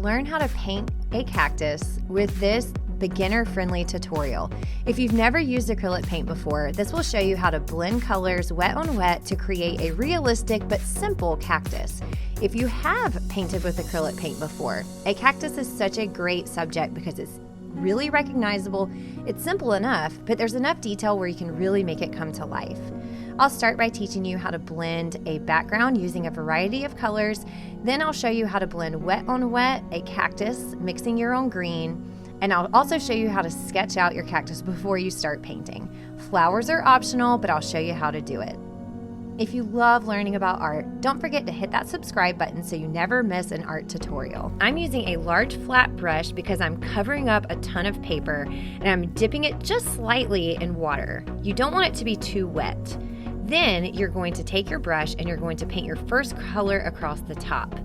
learn how to paint a cactus with this beginner-friendly tutorial. If you've never used acrylic paint before, this will show you how to blend colors wet on wet to create a realistic but simple cactus. If you have painted with acrylic paint before, a cactus is such a great subject because it's really recognizable, it's simple enough, but there's enough detail where you can really make it come to life. I'll start by teaching you how to blend a background using a variety of colors. Then I'll show you how to blend wet on wet a cactus, mixing your own green. And I'll also show you how to sketch out your cactus before you start painting. Flowers are optional, but I'll show you how to do it. If you love learning about art, don't forget to hit that subscribe button so you never miss an art tutorial. I'm using a large flat brush because I'm covering up a ton of paper and I'm dipping it just slightly in water. You don't want it to be too wet. Then you're going to take your brush and you're going to paint your first color across the top.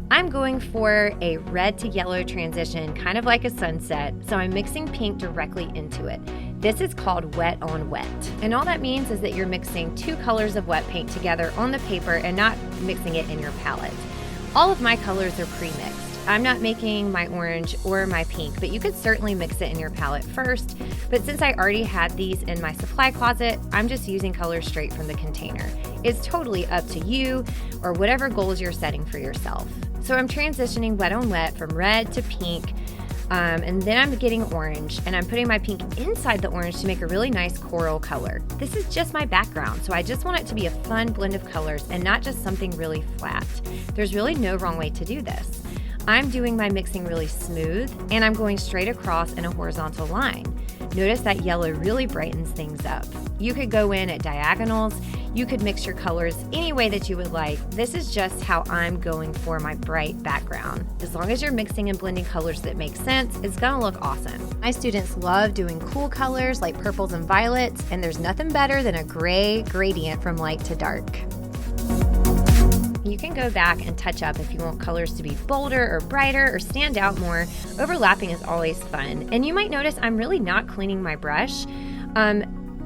I'm going for a red to yellow transition, kind of like a sunset, so I'm mixing pink directly into it. This is called wet on wet. And all that means is that you're mixing two colors of wet paint together on the paper and not mixing it in your palette. All of my colors are pre-mixed. I'm not making my orange or my pink, but you could certainly mix it in your palette first. But since I already had these in my supply closet, I'm just using colors straight from the container. It's totally up to you or whatever goals you're setting for yourself. So I'm transitioning wet on wet from red to pink, and then I'm getting orange, and I'm putting my pink inside the orange to make a really nice coral color. This is just my background, so I just want it to be a fun blend of colors and not just something really flat. There's really no wrong way to do this. I'm doing my mixing really smooth, and I'm going straight across in a horizontal line. Notice that yellow really brightens things up. You could go in at diagonals. You could mix your colors any way that you would like. This is just how I'm going for my bright background. As long as you're mixing and blending colors that make sense, it's gonna look awesome. My students love doing cool colors like purples and violets, and there's nothing better than a gray gradient from light to dark. You can go back and touch up if you want colors to be bolder or brighter or stand out more. Overlapping is always fun. And you might notice I'm really not cleaning my brush.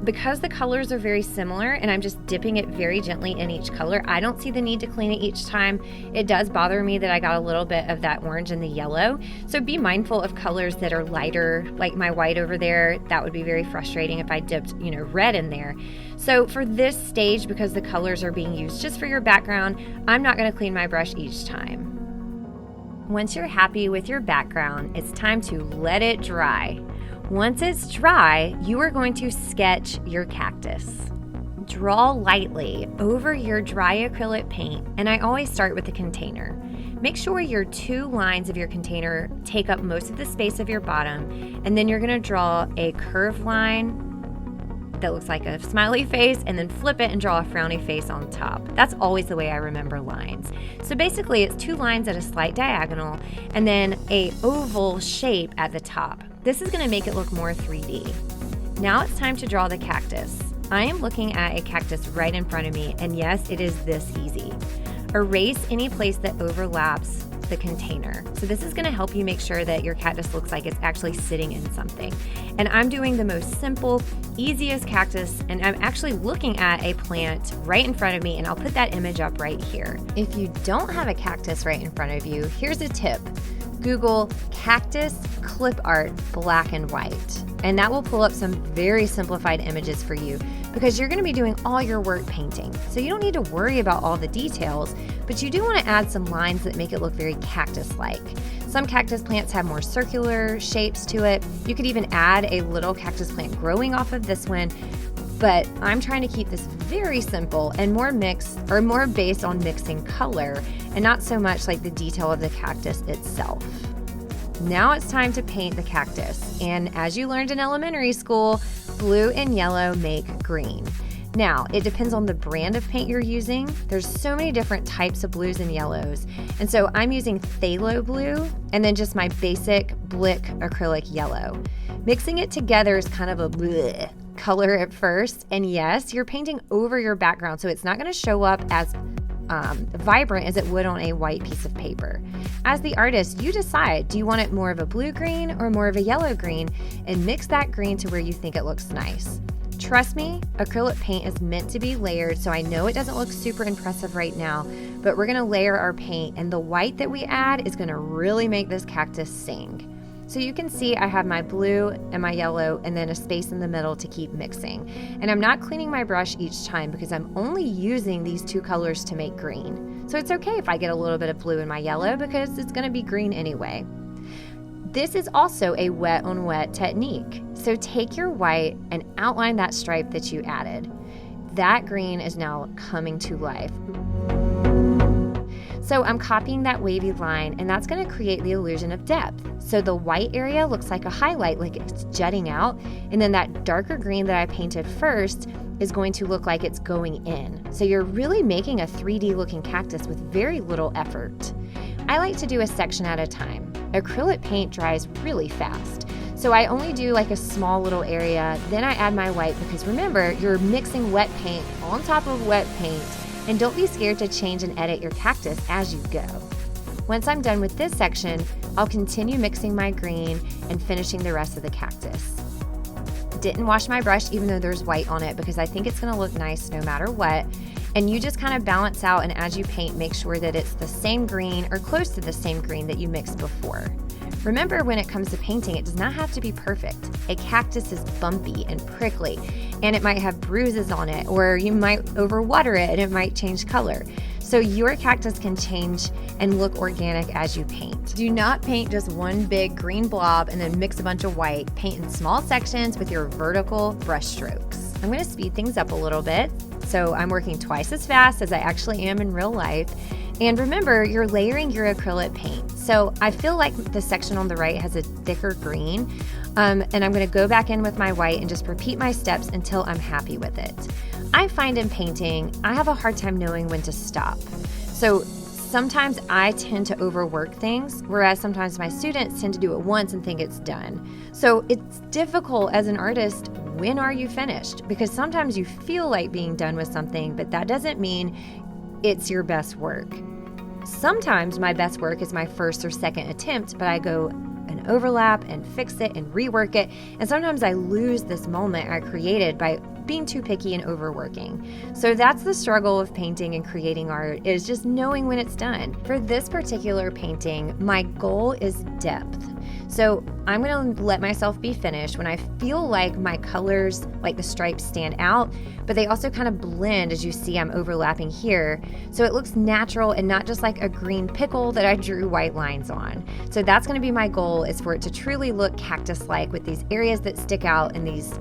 Because the colors are very similar and I'm just dipping it very gently in each color, I don't see the need to clean it each time. It does bother me that I got a little bit of that orange and the yellow. So be mindful of colors that are lighter, like my white over there. That would be very frustrating if I dipped, red in there. So for this stage, because the colors are being used just for your background, I'm not going to clean my brush each time. Once you're happy with your background, it's time to let it dry. Once it's dry, you are going to sketch your cactus. Draw lightly over your dry acrylic paint, and I always start with the container. Make sure your two lines of your container take up most of the space of your bottom, and then you're going to draw a curved line that looks like a smiley face, and then flip it and draw a frowny face on top. That's always the way I remember lines. So basically it's two lines at a slight diagonal and then a oval shape at the top. This is going to make it look more 3D. Now it's time to draw the cactus. I am looking at a cactus right in front of me, and yes, it is this easy. Erase any place that overlaps the container. So this is going to help you make sure that your cactus looks like it's actually sitting in something. And I'm doing the most simple, easiest cactus, and I'm actually looking at a plant right in front of me, and I'll put that image up right here. If you don't have a cactus right in front of you, here's a tip. Google cactus clip art black and white, and that will pull up some very simplified images for you because you're going to be doing all your work painting. So you don't need to worry about all the details, but you do want to add some lines that make it look very cactus-like. Some cactus plants have more circular shapes to it. You could even add a little cactus plant growing off of this one, but I'm trying to keep this very simple and more based on mixing color and not so much like the detail of the cactus itself. Now it's time to paint the cactus, and as you learned in elementary school, blue and yellow make green. Now, it depends on the brand of paint you're using. There's so many different types of blues and yellows, and so I'm using phthalo blue and then just my basic Blick acrylic yellow. Mixing it together is kind of a bleh color at first, and yes, you're painting over your background, so it's not going to show up as vibrant as it would on a white piece of paper. As the artist, you decide, do you want it more of a blue green or more of a yellow green, and mix that green to where you think it looks nice. Trust me, acrylic paint is meant to be layered, so I know it doesn't look super impressive right now, but we're gonna layer our paint, and the white that we add is gonna really make this cactus sing. So you can see I have my blue and my yellow and then a space in the middle to keep mixing. And I'm not cleaning my brush each time because I'm only using these two colors to make green. So it's okay if I get a little bit of blue in my yellow because it's gonna be green anyway. This is also a wet on wet technique. So take your white and outline that stripe that you added. That green is now coming to life. So I'm copying that wavy line, and that's gonna create the illusion of depth. So the white area looks like a highlight, like it's jutting out, and then that darker green that I painted first is going to look like it's going in. So you're really making a 3D looking cactus with very little effort. I like to do a section at a time. Acrylic paint dries really fast. So I only do like a small little area, then I add my white because remember, you're mixing wet paint on top of wet paint. And don't be scared to change and edit your cactus as you go. Once I'm done with this section, I'll continue mixing my green and finishing the rest of the cactus. Didn't wash my brush even though there's white on it because I think it's gonna look nice no matter what. And you just kind of balance out, and as you paint, make sure that it's the same green or close to the same green that you mixed before. Remember, when it comes to painting, it does not have to be perfect. A cactus is bumpy and prickly, and it might have bruises on it, or you might overwater it and it might change color. So your cactus can change and look organic as you paint. Do not paint just one big green blob and then mix a bunch of white. Paint in small sections with your vertical brush strokes. I'm gonna speed things up a little bit. So I'm working twice as fast as I actually am in real life. And remember, you're layering your acrylic paint. So I feel like the section on the right has a thicker green, and I'm gonna go back in with my white and just repeat my steps until I'm happy with it. I find in painting, I have a hard time knowing when to stop. So sometimes I tend to overwork things, whereas sometimes my students tend to do it once and think it's done. So it's difficult as an artist, when are you finished? Because sometimes you feel like being done with something, but that doesn't mean it's your best work. Sometimes my best work is my first or second attempt, but I go and overlap and fix it and rework it. And sometimes I lose this moment I created by being too picky and overworking. So that's the struggle of painting and creating art, is just knowing when it's done. For this particular painting, my goal is depth. So I'm gonna let myself be finished when I feel like my colors, like the stripes, stand out, but they also kind of blend. As you see, I'm overlapping here. So it looks natural and not just like a green pickle that I drew white lines on. So that's gonna be my goal, is for it to truly look cactus-like with these areas that stick out and these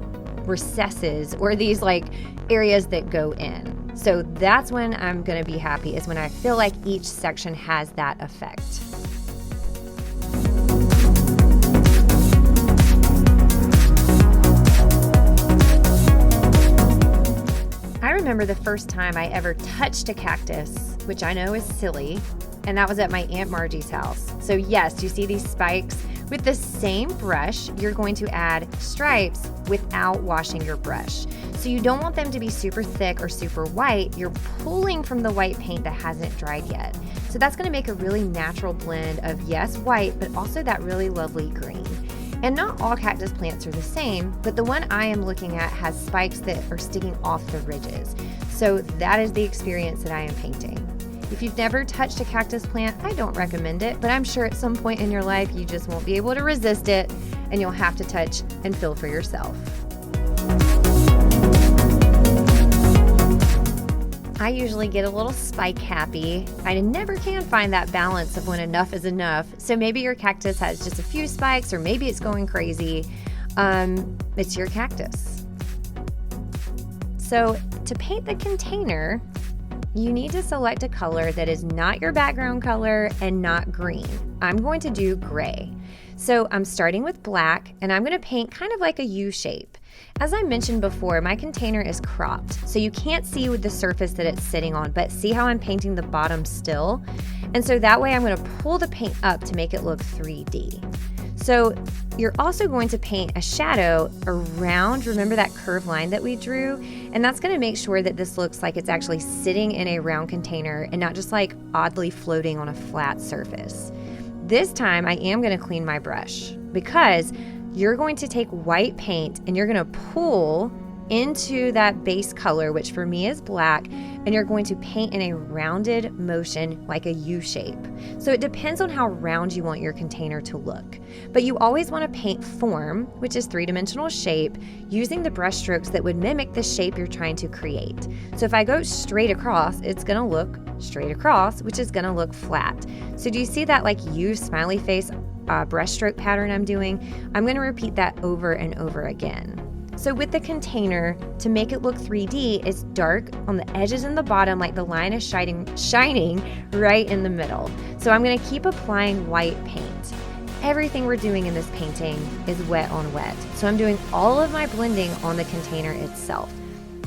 recesses or these like areas that go in. So that's when I'm gonna be happy, is when I feel like each section has that effect. I remember the first time I ever touched a cactus, which I know is silly, and that was at my Aunt Margie's house. So yes, you see these spikes? With the same brush, you're going to add stripes without washing your brush. So you don't want them to be super thick or super white. You're pulling from the white paint that hasn't dried yet. So that's gonna make a really natural blend of, yes, white, but also that really lovely green. And not all cactus plants are the same, but the one I am looking at has spikes that are sticking off the ridges. So that is the experience that I am painting. If you've never touched a cactus plant, I don't recommend it, but I'm sure at some point in your life you just won't be able to resist it, and you'll have to touch and feel for yourself. I usually get a little spike happy. I never can find that balance of when enough is enough. So maybe your cactus has just a few spikes, or maybe it's going crazy. It's your cactus. So to paint the container, you need to select a color that is not your background color and not green. I'm going to do gray. So I'm starting with black, and I'm gonna paint kind of like a U shape. As I mentioned before, my container is cropped, so you can't see with the surface that it's sitting on, but see how I'm painting the bottom still? And so that way I'm gonna pull the paint up to make it look 3D. So you're also going to paint a shadow around, remember that curved line that we drew? And that's gonna make sure that this looks like it's actually sitting in a round container and not just like oddly floating on a flat surface. This time I am gonna clean my brush, because you're going to take white paint and you're gonna pull into that base color, which for me is black, and you're going to paint in a rounded motion like a U shape. So it depends on how round you want your container to look. But you always want to paint form, which is three-dimensional shape, using the brush strokes that would mimic the shape you're trying to create. So if I go straight across, it's going to look straight across, which is going to look flat. So do you see that like U smiley face brush stroke pattern I'm doing? I'm going to repeat that over and over again. So with the container, to make it look 3D, it's dark on the edges and the bottom, like the line is shining right in the middle. So I'm going to keep applying white paint. Everything we're doing in this painting is wet on wet. So I'm doing all of my blending on the container itself.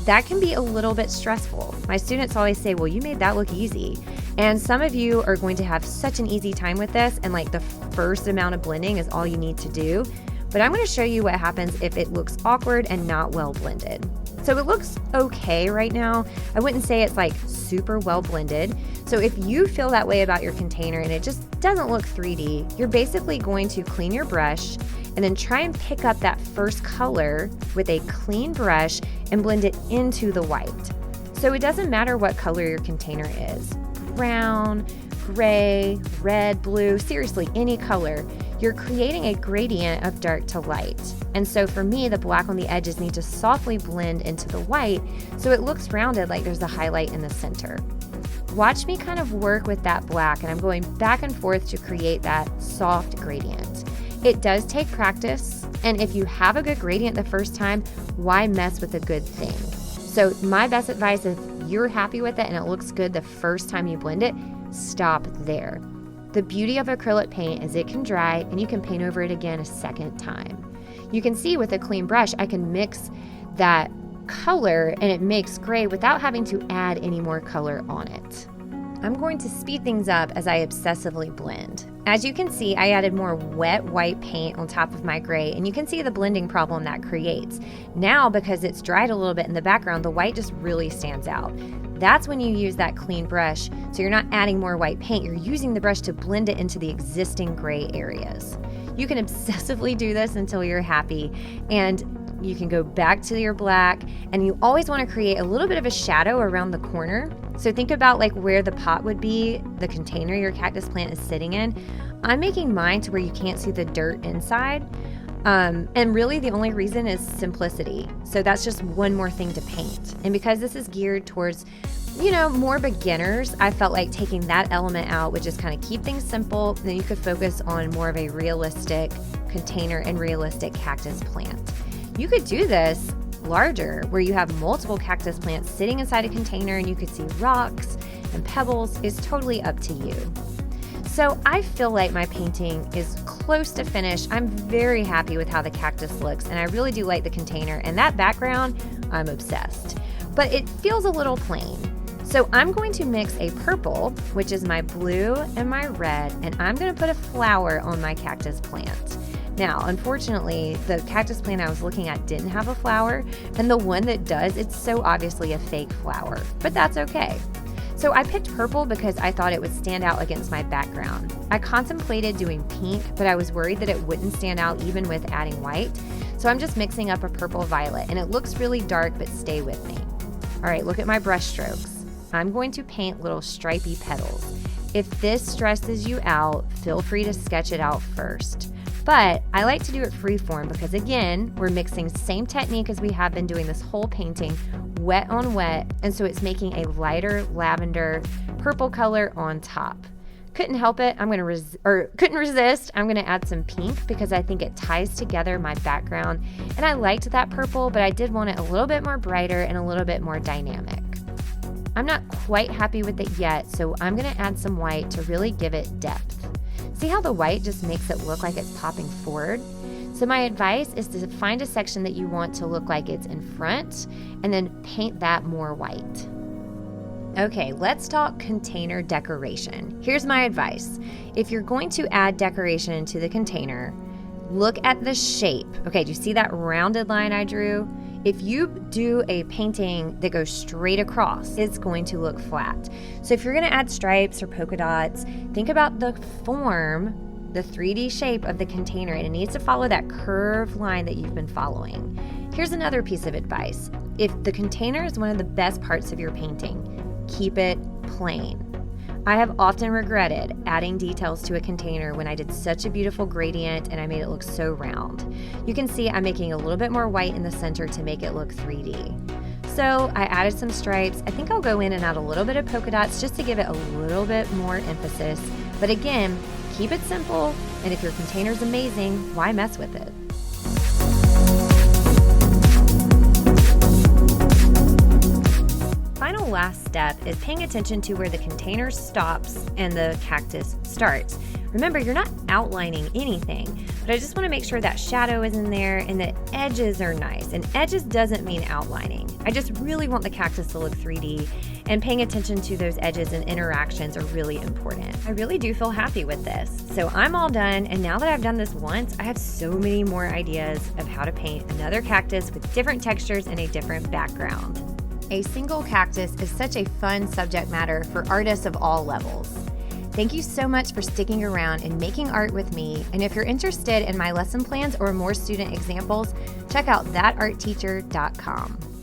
That can be a little bit stressful. My students always say, well, you made that look easy. And some of you are going to have such an easy time with this, and like the first amount of blending is all you need to do. But I'm going to show you what happens if it looks awkward and not well blended. So it looks okay right now. I wouldn't say it's like super well blended. So if you feel that way about your container and it just doesn't look 3D, you're basically going to clean your brush and then try and pick up that first color with a clean brush and blend it into the white. So it doesn't matter what color your container is. Brown, gray, red, blue, seriously, any color. You're creating a gradient of dark to light. And so for me, the black on the edges need to softly blend into the white so it looks rounded like there's a highlight in the center. Watch me kind of work with that black, and I'm going back and forth to create that soft gradient. It does take practice, and if you have a good gradient the first time, why mess with a good thing? So my best advice, if you're happy with it and it looks good the first time you blend it, stop there. The beauty of acrylic paint is it can dry and you can paint over it again a second time. You can see with a clean brush, I can mix that color and it makes gray without having to add any more color on it. I'm going to speed things up as I obsessively blend. As you can see, I added more wet white paint on top of my gray, and you can see the blending problem that creates. Now, because it's dried a little bit in the background, the white just really stands out. That's when you use that clean brush, so you're not adding more white paint, you're using the brush to blend it into the existing gray areas. You can obsessively do this until you're happy, and you can go back to your black, and you always want to create a little bit of a shadow around the corner. So think about like where the pot would be, the container your cactus plant is sitting in. I'm making mine to where you can't see the dirt inside. And really the only reason is simplicity. So that's just one more thing to paint. And because this is geared towards, more beginners, I felt like taking that element out would just kind of keep things simple. Then you could focus on more of a realistic container and realistic cactus plant. You could do this larger, where you have multiple cactus plants sitting inside a container and you could see rocks and pebbles. Is totally up to you. So I feel like my painting is close to finished. I'm very happy with how the cactus looks, and I really do like the container, and that background, I'm obsessed. But it feels a little plain. So I'm going to mix a purple, which is my blue and my red, and I'm going to put a flower on my cactus plant. Now, unfortunately, the cactus plant I was looking at didn't have a flower, and the one that does, it's so obviously a fake flower, but that's okay. So I picked purple because I thought it would stand out against my background. I contemplated doing pink, but I was worried that it wouldn't stand out even with adding white. So I'm just mixing up a purple violet, and it looks really dark, but stay with me. All right, look at my brush strokes. I'm going to paint little stripy petals. If this stresses you out, feel free to sketch it out first. But I like to do it freeform because, again, we're mixing same technique as we have been doing this whole painting, wet on wet, and so it's making a lighter lavender purple color on top. Couldn't help it. Couldn't resist. I'm gonna add some pink because I think it ties together my background, and I liked that purple, but I did want it a little bit more brighter and a little bit more dynamic. I'm not quite happy with it yet, so I'm gonna add some white to really give it depth. See how the white just makes it look like it's popping forward? So my advice is to find a section that you want to look like it's in front and then paint that more white. Okay, let's talk container decoration. Here's my advice. If you're going to add decoration into the container, look at the shape. Okay, do you see that rounded line I drew? If you do a painting that goes straight across, it's going to look flat. So if you're gonna add stripes or polka dots, think about the form, the 3D shape of the container, and it needs to follow that curved line that you've been following. Here's another piece of advice. If the container is one of the best parts of your painting, keep it plain. I have often regretted adding details to a container when I did such a beautiful gradient and I made it look so round. You can see I'm making a little bit more white in the center to make it look 3D. So I added some stripes. I think I'll go in and add a little bit of polka dots just to give it a little bit more emphasis. But again, keep it simple, and if your container's amazing, why mess with it? Final last step is paying attention to where the container stops and the cactus starts. Remember, you're not outlining anything, but I just want to make sure that shadow is in there and the edges are nice. And edges doesn't mean outlining. I just really want the cactus to look 3D, and paying attention to those edges and interactions are really important. I really do feel happy with this. So I'm all done, and now that I've done this once, I have so many more ideas of how to paint another cactus with different textures and a different background. A single cactus is such a fun subject matter for artists of all levels. Thank you so much for sticking around and making art with me. And if you're interested in my lesson plans or more student examples, check out thatartteacher.com.